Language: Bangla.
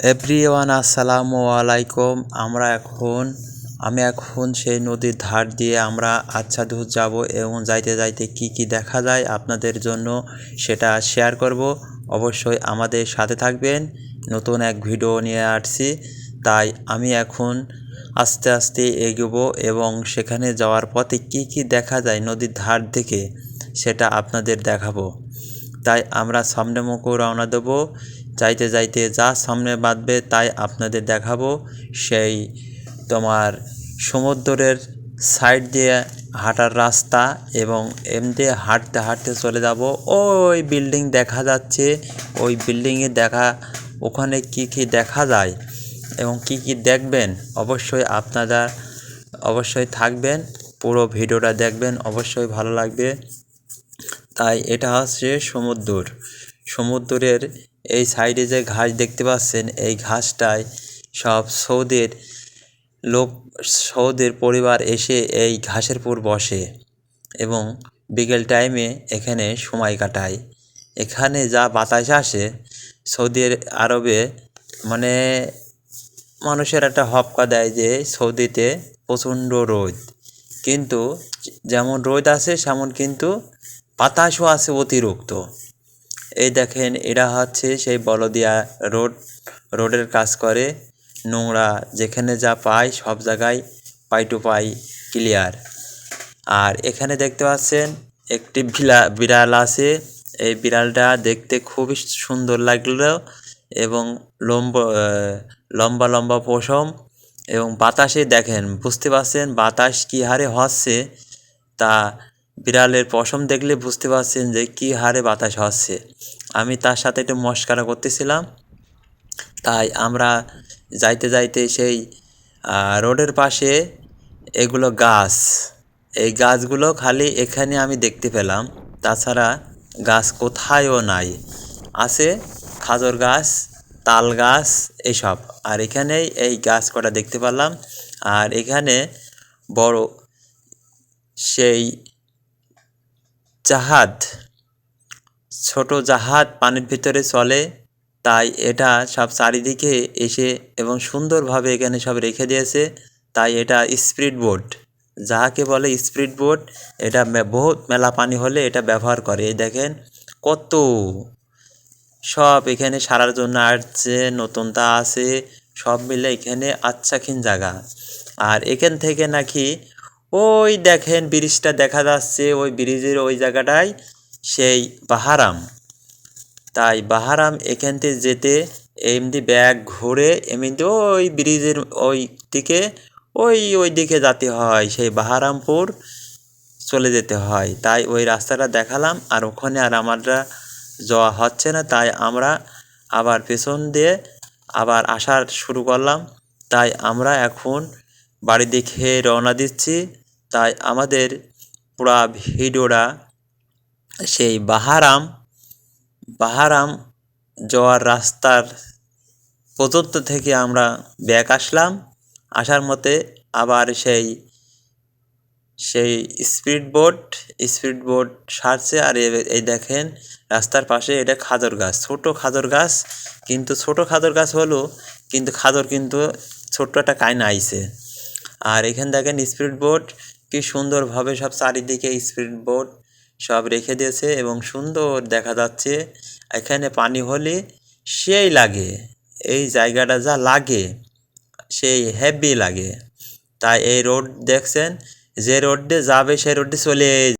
এভরিওয়ান আসসালামু আলাইকুম। আমি এখন সেই নদীর ধার দিয়ে আমরা আচ্ছাদুর যাব এবং যাইতে যাইতে কি দেখা যায় আপনাদের জন্য সেটা শেয়ার করব। অবশ্যই আমাদের সাথে থাকবেন। নতুন এক ভিডিও নিয়ে আসছি, তাই আমি এখন আস্তে আস্তে এগোবো এবং সেখানে যাওয়ার পথে কি দেখা যায় নদীর ধার থেকে সেটা আপনাদের দেখাবো। তাই আমরা সামনে মুখে রওনা দেবো। যাইতে যাইতে যা সামনে বাঁধবে তাই আপনাদের দেখাবো। সেই তোমার সমুদ্রের সাইড দিয়ে হাঁটার রাস্তা এবং এমনি হাঁটতে হাঁটতে চলে যাব। ওই বিল্ডিং দেখা যাচ্ছে, ওই বিল্ডিংয়ে ওখানে কি দেখা যায় এবং কি দেখবেন অবশ্যই আপনারা থাকবেন, পুরো ভিডিওটা দেখবেন, অবশ্যই ভালো লাগবে। তাই এটা হচ্ছে সমুদ্রের এই সাইডে যে ঘাস দেখতে পাচ্ছেন, এই ঘাসটায় সব সৌদের পরিবার এসে এই ঘাসের উপর বসে এবং বিকেল টাইমে এখানে সময় কাটায়। এখানে যা বাতাস আসে সৌদি আরবে, মানে মানুষের একটা হপকা দেয় যে সৌদিতে প্রচণ্ড রোদ, কিন্তু যেমন রোদ আছে সেমন কিন্তু বাতাসও আছে অতিরিক্ত। এই দেখেন, এরা হচ্ছে সেই বলদিয়া রোডের কাজ করে। নোংরা যেখানে যা পায় সব জায়গায় পাই টু পাই ক্লিয়ার। আর এখানে দেখতে পাচ্ছেন একটি বিড়াল আছে। এই বিড়ালটা দেখতে খুবই সুন্দর লাগলো এবং লম্বা লম্বা পশম এবং বাতাসে দেখেন, বুঝতে পারছেন বাতাস কী হারে হচ্ছে, তা বিড়ালের পশম দেখলে বুঝতে পারছেন যে কী হারে বাতাস হচ্ছে। আমি তার সাথে একটু মশকরা করতেছিলাম। তাই আমরা যাইতে যাইতে সেই রোডের পাশে এগুলো গাছ, এই গাছগুলো খালি এখানে আমি দেখতে পেলাম, তাছাড়া গাছ কোথায়ও নাই। আছে খাজর গাছ, তাল গাছ এইসব, আর এখানেই এই গাছ কটা দেখতে পেলাম। আর এখানে বড় সেই ছোট জাহাজ পানির ভিতরে চলে। তাই এটা সব চারিদিকে এসে এবং সুন্দরভাবে এখানে সব রেখে দিয়েছে। তাই এটা স্পিড বোট, যাকে বলে স্পিড বোট। এটা বহুত মেলা পানি হলে এটা ব্যবহার করে। এই দেখেন কত সব এখানে সারার জন্য আসছে, নতুনটা আছে, সব মিলে এখানে আচ্ছাখিন জায়গা। আর এখান থেকে নাকি ওই দেখেন ব্রিজটা দেখা যাচ্ছে, ওই ব্রিজের ওই জায়গাটায় সেই বাহারাম। তাই বাহারাম এখান থেকে যেতে এমনি ব্যাগ ঘুরে এমনি ওই ব্রিজের ওই দিকে যেতে হয়, সেই বাহারামপুর চলে যেতে হয়। তাই ওই রাস্তাটা দেখালাম, আর ওখানে আর আমরা যাওয়া হচ্ছে না। তাই আমরা আবার পেছন দিয়ে আবার আসা শুরু করলাম। তাই আমরা এখন বাড়ির দিকে রওনা দিচ্ছি। তাই আমাদের পুরা ভিডিওটা সেই বাহারাম যাওয়ার রাস্তার পর্যন্ত থেকে আমরা ব্যাক আসলাম। আসার মতে আবার সেই স্পিড বোট সারছে। আর এই দেখেন রাস্তার পাশে এটা খাজর গাছ, ছোট খাজর গাছ, কিন্তু ছোট খাজর গাছ হলো কিন্তু খাজর কিন্তু ছোট্ট একটা কাইনা আইছে। আর এখানে দেখেন স্পিড বোট কি সুন্দরভাবে সব চারিদিকে স্পিড বোট সব রেখে দিয়েছে এবং সুন্দর দেখা যাচ্ছে। এখানে পানি হলে সেই লাগে, এই জায়গাটা যা লাগে সেই হেভি লাগে। তাই এই রোড দেখছেন, যে রোড দিয়ে যাবে সেই রোড দিয়ে চলে